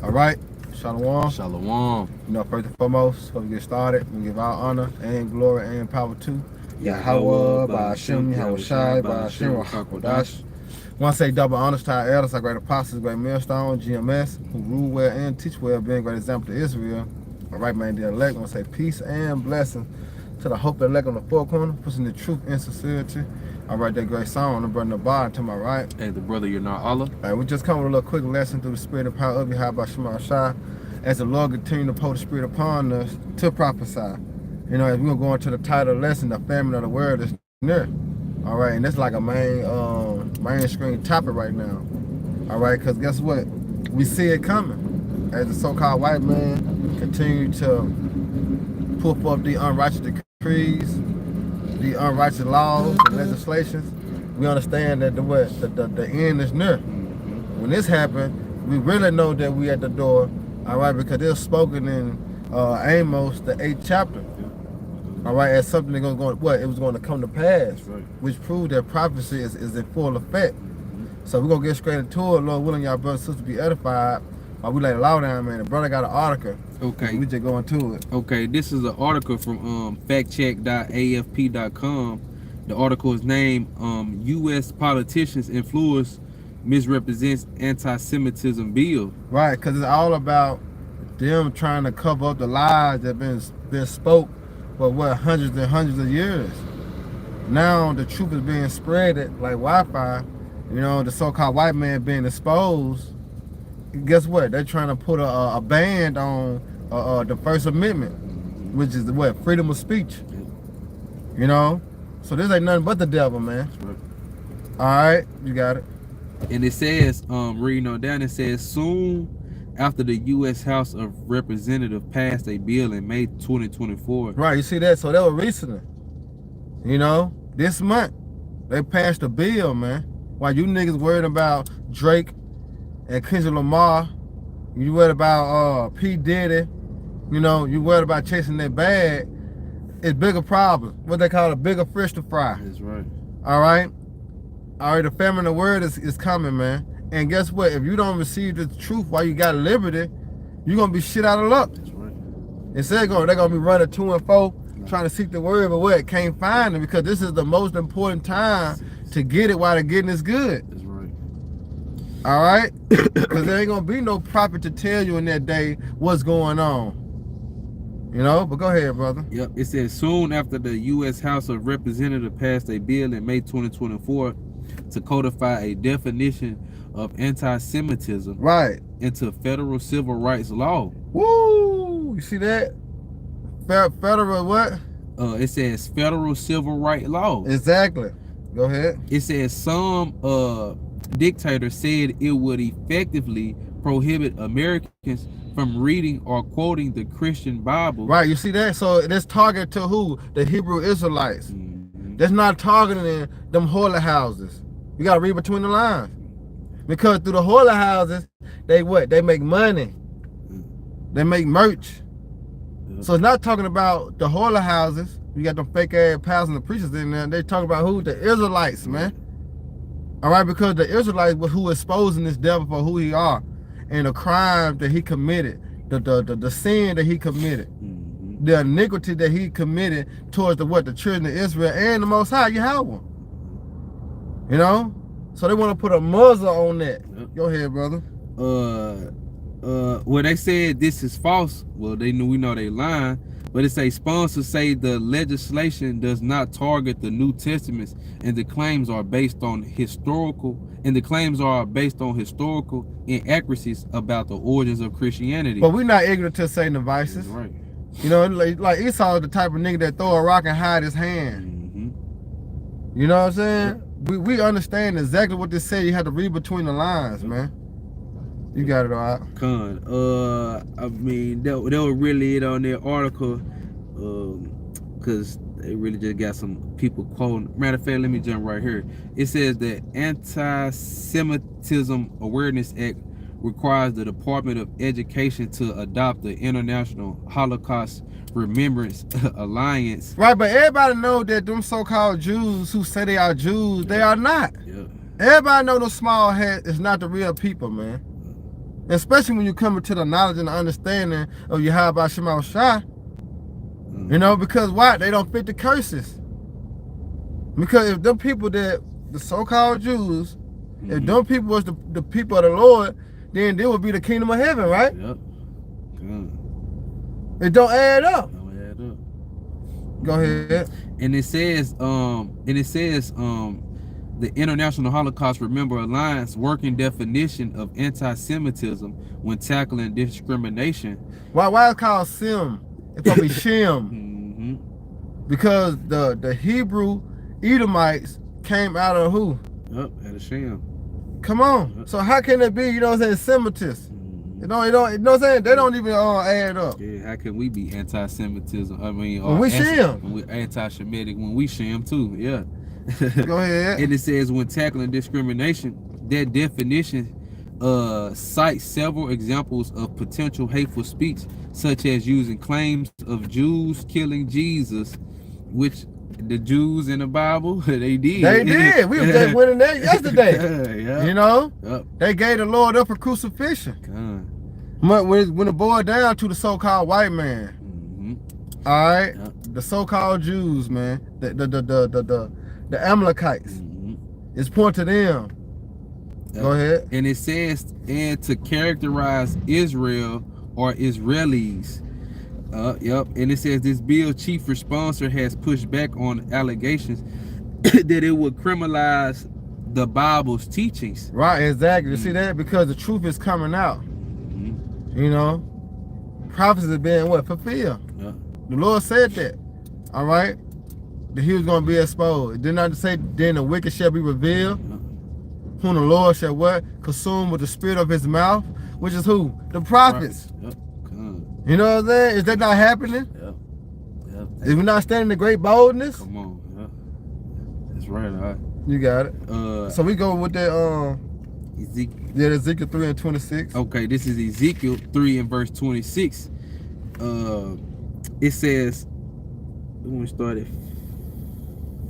All right, Shalom. Shalom. You know, first and foremost, before we get started, we give our honor and glory and power to Yahweh, Yahweh, by by Hashem, Hashem, Yahweh Yahweh Shai, Shai, by by Hashem, Hashem, Hakodash. Rakakwadash. Want to say double honors to our elders, our great apostles, great millstone, GMS, who rule well and teach well, being a great example to Israel. All right, man, the elect. Want to say peace and blessing to the hope elect on the four corner, pushing the truth and sincerity. All right, that great song, the brother Nabar to my right. Hey, the brother, you're not Allah. All right, we just come with a little quick lesson through the spirit and power of Yahweh Shema Shai, as the Lord continue to pour the spirit upon us to prophesy. You know, as we're going to the title of the lesson, the famine of the world is near. All right, and that's like a mainstream topic right now. All right, because guess what? We see it coming as the so-called white man continue to pull forth the unrighteous decrees, the unrighteous laws, the legislations. We understand that the end is near. When this happened, we really know that we at the door. All right, because it's spoken in Amos, the 8th chapter. All right, as something that it was going to come to pass, Right. which proved that prophecy is in full effect. So we're gonna get straight into it. Lord willing, y'all brothers and sisters be edified. While we lay the law down, man. The brother got an article. Okay. We just go into it. Okay, this is an article from factcheck.afp.com. The article is named U.S. Politicians Influence Misrepresents Anti-Semitism Bill. Right, because it's all about them trying to cover up the lies that been spoke for hundreds and hundreds of years. Now the truth is being spread like Wi-Fi. You know, the so-called white man being exposed. Guess what? They're trying to put a ban on the First Amendment, which is freedom of speech. You know, so this ain't nothing but the devil, man. Right. All right, you got it. And it says, reading on down, it says, soon after the U.S. House of Representatives passed a bill in May 2024. Right, you see that? So that was recently. You know, this month they passed a bill, man. While you niggas worried about Drake and Kendrick Lamar, you worried about P. Diddy, you know, you worried about chasing that bag, it's bigger problem. What they call a bigger fish to fry. That's right. All right? All right, the famine of the word is coming, man. And guess what? If you don't receive the truth while you got liberty, you're going to be shit out of luck. That's right. Instead, they're going to be running to and fro, trying to seek the word, but what? Can't find it because this is the most important time to get it while the getting is good. That's right. All right? Because there ain't going to be no prophet to tell you in that day what's going on. You know? But go ahead, brother. Yep. It says, soon after the U.S. House of Representatives passed a bill in May 2024 to codify a definition of anti-Semitism into federal civil rights law. Woo! You see that? Federal what? It says federal civil rights law. Exactly. Go ahead. It says some dictator said it would effectively prohibit Americans from reading or quoting the Christian Bible. Right, you see that? So it's targeted to who? The Hebrew Israelites. That's not targeting them holy houses. You gotta read between the lines. Because through the holy houses, they what? They make money. They make merch. So it's not talking about the holy houses. You got them fake ass pastors and preachers in there. They talking about who? The Israelites, man. All right, because the Israelites were who exposing this devil for who he are and the crime that he committed, the sin that he committed, the iniquity that he committed towards the children of Israel and the Most High, Yahweh. You know? So they want to put a muzzle on that. Go ahead, brother. Well, they said this is false. Well, we know they lying, but it's a sponsors say the legislation does not target the New Testaments, and the claims are based on historical inaccuracies about the origins of Christianity. But we're not ignorant to Satan's devices. Right. You know, like Esau is the type of nigga that throw a rock and hide his hand. You know what I'm saying? We understand exactly what they say. You have to read between the lines, man. You got it all right. Con. I mean, that was really it on their article, because they really just got some people quoting. Matter of fact, let me jump right here. It says the Anti-Semitism Awareness Act requires the Department of Education to adopt the International Holocaust Remembrance Alliance. Right, but everybody know that them so-called Jews who say they are Jews, they are not. Yeah. Everybody know those small hats is not the real people, man. Especially when you come into the knowledge and the understanding of Yahweh Shema Shai. You know, because why? They don't fit the curses. Because if them people that, the so-called Jews, if them people was the people of the Lord, then they would be the kingdom of heaven, right? Yep. It don't add up. Don't add up. Go ahead. And it says, the International Holocaust Remember Alliance working definition of anti-Semitism when tackling discrimination. Why it's called Sim? It's probably Shem. Because the Hebrew Edomites came out of who? Yep, out of Shem. Come on. Yep. So how can it be, you know what I'm saying, Semitist? You know what I'm saying? They don't even add up. Yeah, how can we be anti-Semitism? I mean, when we Shem. When we're anti-Semitic, when we Shem too, yeah. Go ahead. And it says when tackling discrimination, that definition cites several examples of potential hateful speech, such as using claims of Jews killing Jesus, which the Jews in the Bible, they did. They did. We just went in there yesterday. Yeah. You know? Yep. They gave the Lord up for crucifixion. When it boiled down to the so-called white man. All right? Yep. The so-called Jews, man. The Amalekites. It's pointed to them. Yep. Go ahead. And it says, and to characterize Israel or Israelis. Yep. And it says this bill's chief sponsor has pushed back on allegations that it would criminalize the Bible's teachings. Right, exactly. You see that? Because the truth is coming out. You know? Prophecies are being what? Fulfilled. Yep. The Lord said that. All right? That he was going to be exposed. It did not say, then the wicked shall be revealed. Yep. Whom the Lord shall what? Consume with the spirit of his mouth. Which is who? The prophets. Yep. You know what I'm saying? Is that not happening? Yep. Is we not standing in great boldness? Come on. Yep. That's right. All right. You got it. So we go with that Ezekiel 3 and 26. Okay, this is Ezekiel 3 and verse 26. It says, when we started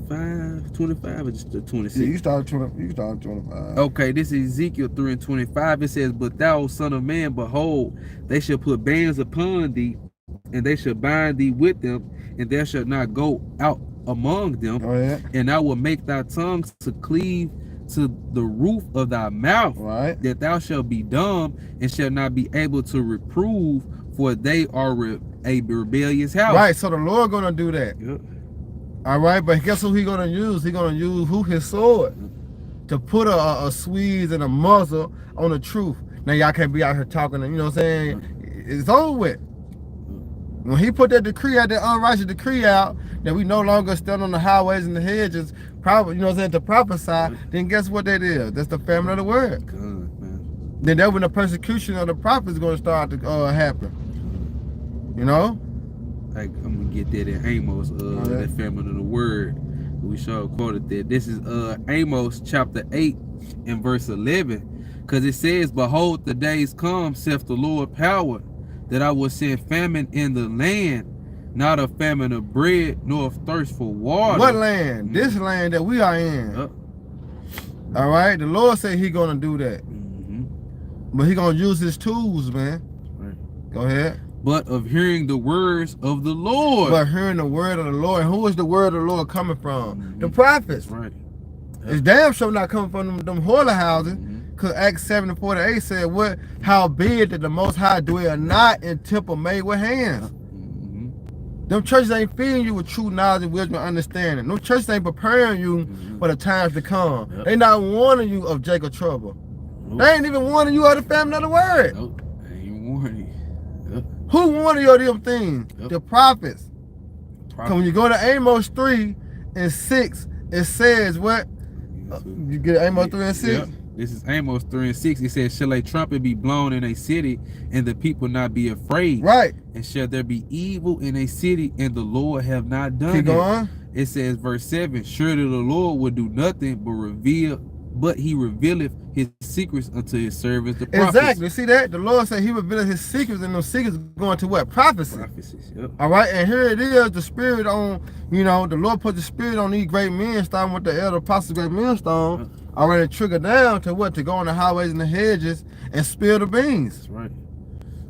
25 or just the 26? Yeah, you started 25. Okay, this is Ezekiel 3 and 25. It says, but thou, son of man, behold, they shall put bands upon thee, and they shall bind thee with them, and thou shalt not go out among them. And I will make thy tongues to cleave to the roof of thy mouth, that thou shalt be dumb and shalt not be able to reprove, for they are a rebellious house. Right, so the Lord gonna do that. Yep. All right, but guess who he gonna use? He gonna use who? His sword, to put a squeeze and a muzzle on the truth. Now y'all can't be out here talking, you know what I'm saying? It's over with. When he put that decree out, that unrighteous decree out, that we no longer stand on the highways and the hedges, probably, you know what I'm saying, to prophesy, then guess what that is? That's the famine of the word. Then that's when the persecution of the prophets is going to start to happen. You know? Like, I'm going to get that in Amos, that famine of the word. We sure quoted that. This is Amos chapter 8 and verse 11. Because it says, behold, the days come, saith the Lord power, that I will send famine in the land, not a famine of bread, nor of thirst for water. What land? This land that we are in. All right? The Lord said he going to do that. But he going to use his tools, man. Go ahead. But of hearing the words of the Lord. But hearing the word of the Lord. And who is the word of the Lord coming from? The prophets. Right. It's damn sure not coming from them holy houses. Because Acts 7:48 said, "What? How big that the Most High dwell not in temple made with hands." Them churches ain't feeding you with true knowledge and wisdom and understanding. Them churches ain't preparing you for the times to come. They not warning you of Jacob's trouble. They ain't even warning you of the famine of the word. They ain't warning you. Who warned you of them things? The prophets. Because when you go to Amos 3 and 6, it says what? You get Amos 3 and 6? This is Amos 3 and 6. It says, shall a trumpet be blown in a city, and the people not be afraid? Right. And shall there be evil in a city, and the Lord have not done it? Keep going. It says, verse 7, surely the Lord will do nothing but he revealeth his secrets unto his servants, the prophets. Exactly. See that? The Lord said he revealed his secrets, and those secrets going to what? Prophecy. Prophecies, All right, and here it is, the spirit on, the Lord put the spirit on these great men, starting with the elder apostles, great millstone. Already triggered down to what? To go on the highways and the hedges and spill the beans. That's right.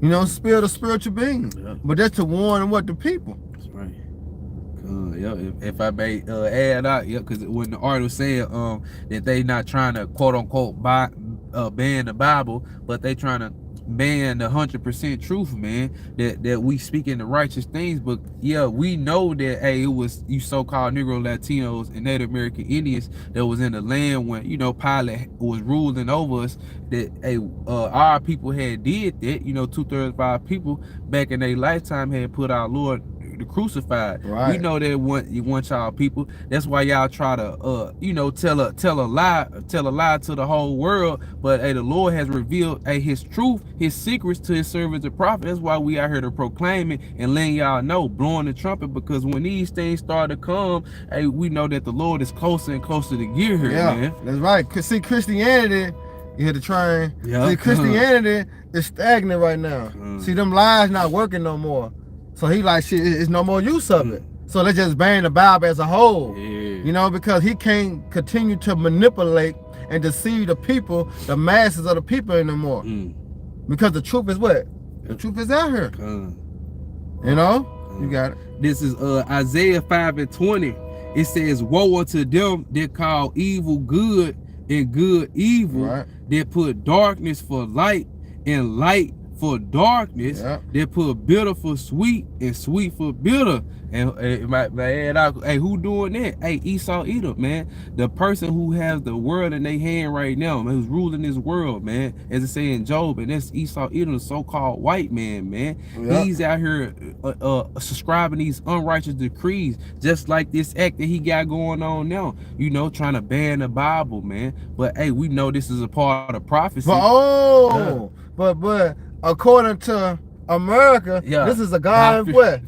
You know, spill the spiritual beans. Yeah. But that's to warn what the people. That's right. If I may add out, because when the article said that they not trying to quote unquote ban the Bible, but they trying to ban the 100% truth, man. That we speaking the righteous things, but yeah, we know that it was you so-called Negro, Latinos, and Native American Indians that was in the land when Pilate was ruling over us. That our people had did that. 2/3 of our people back in their lifetime had put our Lord the crucified. Right. We know that you want y'all people. That's why y'all try to tell a lie to the whole world. But the Lord has revealed his truth, his secrets to his servants the prophet. That's why we out here to proclaim it and letting y'all know, blowing the trumpet, because when these things start to come, we know that the Lord is closer and closer to get here, man. That's right. Cause see, Christianity, you had to try. Yeah. See, Christianity is stagnant right now. See, them lies not working no more. So he like, shit, it's no more use of it. So let's just ban the Bible as a whole. Yeah. Because he can't continue to manipulate and deceive the people, the masses of the people anymore. Because the truth is what? The truth is out here. You got it. This is Isaiah 5:20. It says, woe unto them that call evil good and good evil, Right. that put darkness for light and light for darkness, they put bitter for sweet and sweet for bitter. And my add out, who doing that? Esau Edom, man. The person who has the world in their hand right now, man, who's ruling this world, man, as it say in Job, and that's Esau Edom, the so-called white man, man. He's out here subscribing these unrighteous decrees, just like this act that he got going on now, trying to ban the Bible, man. But we know this is a part of prophecy. But according to America, this is a God-fearing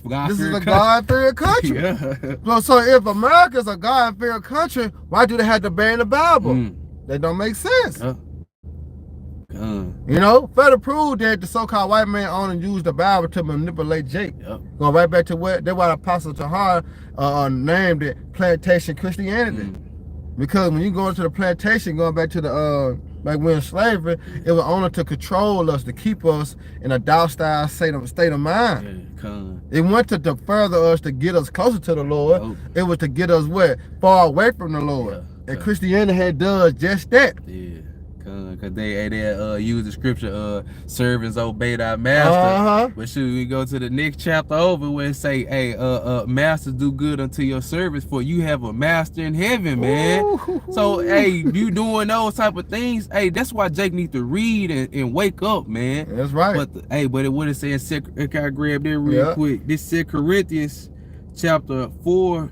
country. So if America is a God-fearing country, why do they have to ban the Bible? That don't make sense. Further prove that the so-called white man only used the Bible to manipulate Jake. Going right back to what that's why the Apostle Tahar named it plantation Christianity. Because when you go into the plantation, going back to the like when slavery, it was only to control us, to keep us in a docile state of mind. It went to further us, to get us closer to the Lord. It was to get us far away from the Lord. And Christianity does just that. Because they use the scripture, servants obey thy master. But should we go to the next chapter over where it say, masters do good unto your servants, for you have a master in heaven, man. So you doing those type of things, that's why Jake needs to read and wake up, man. That's right. But what it says, can I grab that real quick? This 2 Corinthians chapter 4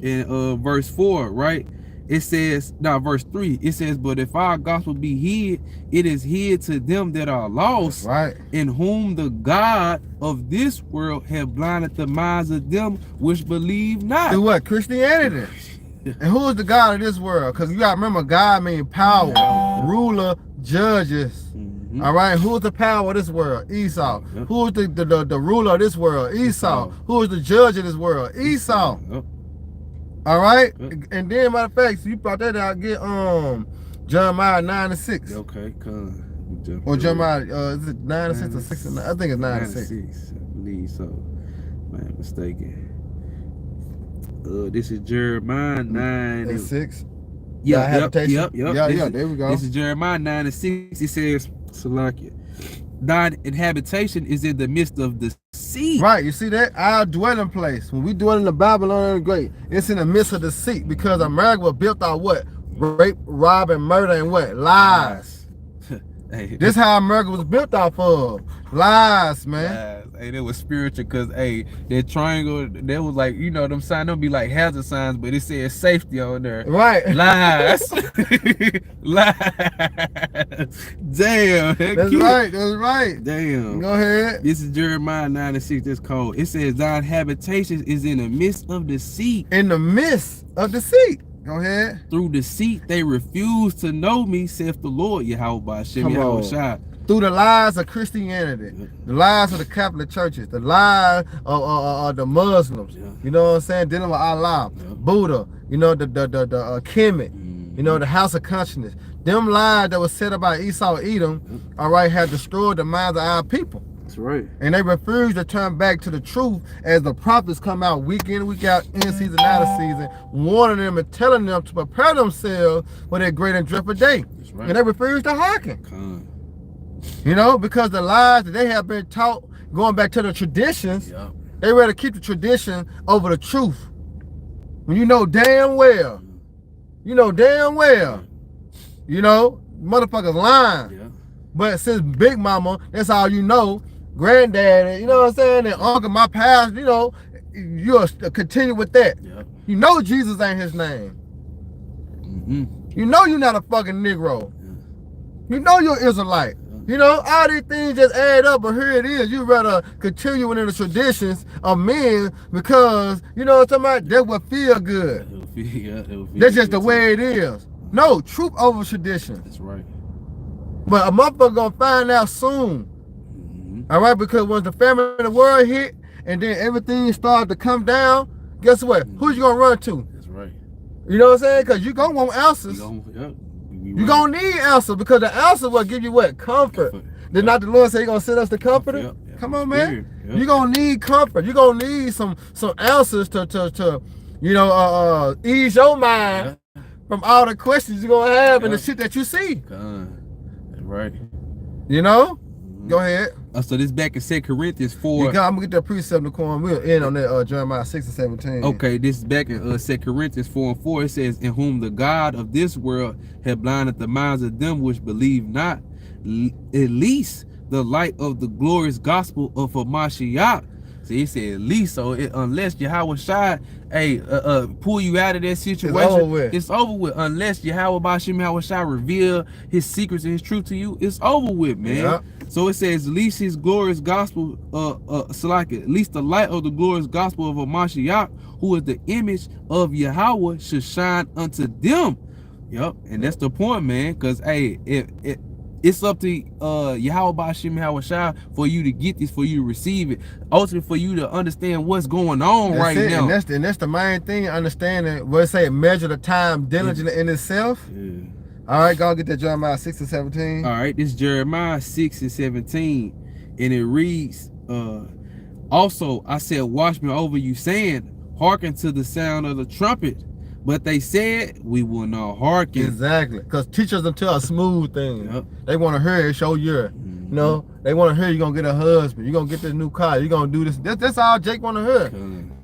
and verse 4, right? It says, verse 3, it says, but if our gospel be hid, it is hid to them that are lost, in whom the God of this world have blinded the minds of them which believe not. Do what? Christianity. And who is the God of this world? Because you got to remember, God means power, ruler, judges. All right, who is the power of this world? Esau. Who is the ruler of this world? Esau. Who is the judge of this world? Esau. All right, and then matter of fact, so you brought that out. Get Jeremiah 9:6. Okay, come. Or Jeremiah, is it 9:6 or 6? I think it's 9:6. I believe so. Man, mistaken. This is Jeremiah 9:6. Yep. There we go. This is Jeremiah 9:6. It says, Salakia, thine inhabitation is in the midst of the sea. Right, you see that? Our dwelling place. When we dwell in the Babylonian Great, it's in the midst of the sea, because America was built on what? Rape, rob, and murder, and what? Lies. This how America was built off of. Lies, man. Lies. It was spiritual, because that triangle, that was like, them signs, don't be like hazard signs, but it says safety on there. Right. Lies. Lies. Damn. That's right. Damn. Go ahead. This is Jeremiah 9:6. That's cold. It says, thine habitation is in the midst of the sea. In the midst of the sea. Go ahead. Through deceit they refuse to know me, saith the Lord, Yahweh Hashem Yahushua. Through the lies of Christianity, the lies of the Catholic churches, the lies of the Muslims, you know what I'm saying, dealing with Allah, Buddha, the Kemet, the House of Consciousness. Them lies that was said about Esau, Edom, all right, have destroyed the minds of our people. That's right. And they refuse to turn back to the truth as the prophets come out week in, week out, in season, out of season, warning them and telling them to prepare themselves for that great and dreadful day. That's right. And they refuse to hearken. You know, because the lies that they have been taught, going back to the traditions, they rather keep the tradition over the truth. When you know damn well, you know, motherfuckers lying. Yeah. But since Big Mama, that's all you know, granddad, you know what I'm saying, and uncle, my past, you know, you'll continue with that. Yeah. You know Jesus ain't his name. You know you're not a fucking Negro. Yeah. You know you're Israelite. You know, all these things just add up, but here it is. You rather continue in the traditions of men because, you know what I'm talking about? That's what feel good. That's just the way it is. No, truth over tradition. That's right. But a motherfucker gonna find out soon. All right, because once the famine in the world hit and then everything started to come down, guess what? Who you gonna run to? That's right. You know what I'm saying? Because you gonna want answers. You're going to need answer because the answer will give you what? Comfort. Did not the Lord say he's going to send us the comforter? Come on, man. You're going to need comfort. You're going to need some answers to you know, ease your mind from all the questions you're going to have and the shit that you see. Right. You know? Go ahead. So this back in 2 Corinthians 4. I'm going to get that precept in the corner. We'll end on that Jeremiah 6 and 17. Okay, this is back in 2 Corinthians 4 and 4. It says, in whom the God of this world had blinded the minds of them which believe not, at least the light of the glorious gospel of Mashiach. See, he said at least, so unless Yahweh Shai, pull you out of that situation, it's over with. Unless Yahweh Shai reveal his secrets and his truth to you, it's over with, man. Yeah. So it says, at least his glorious gospel, at least the light of the glorious gospel of Mashiach, who is the image of Yahweh, should shine unto them. Yep, and that's the point, man. Because it's up to Yahweh Shai for you to get this, for you to receive it, ultimately for you to understand what's going on now. And that's the main thing, understanding what it say, measure the time diligently in itself. Yeah. All right, go get that Jeremiah 6 and 17. All right, this is Jeremiah 6 and 17, and it reads, also I said, watch me over you, saying, hearken to the sound of the trumpet. But they said, we will not hearken. Exactly. Because teachers until a smooth thing. Yep. They want to hear it, show you. You know, they want to hear you're going to get a husband. You're going to get this new car. You're going to do this. That's all Jake want to hear.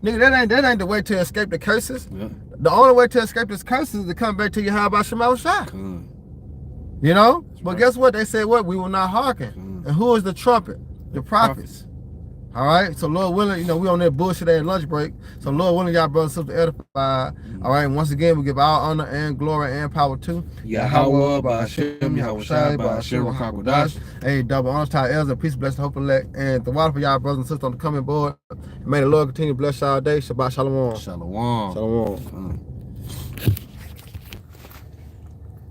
Nigga, that ain't the way to escape the curses. Yep. The only way to escape this curses is to come back to Yahweh Shai. You know? But guess what? They said what? We will not hearken. And who is the trumpet? The prophets. All right, so Lord willing, you know, we on that bullshit at lunch break. So Lord willing, y'all brothers and sisters edified. All right, and once again, we give all honor and glory and power to Yahweh, by Hashem, Yahweh Shai, by Hashem, Rakakodash. Hey, double honors to our elders, peace, blessing, hope, elect, and the water for y'all brothers and sisters on the coming board. May the Lord continue to bless y'all day. Shabbat shalom. Shalom. Shalom.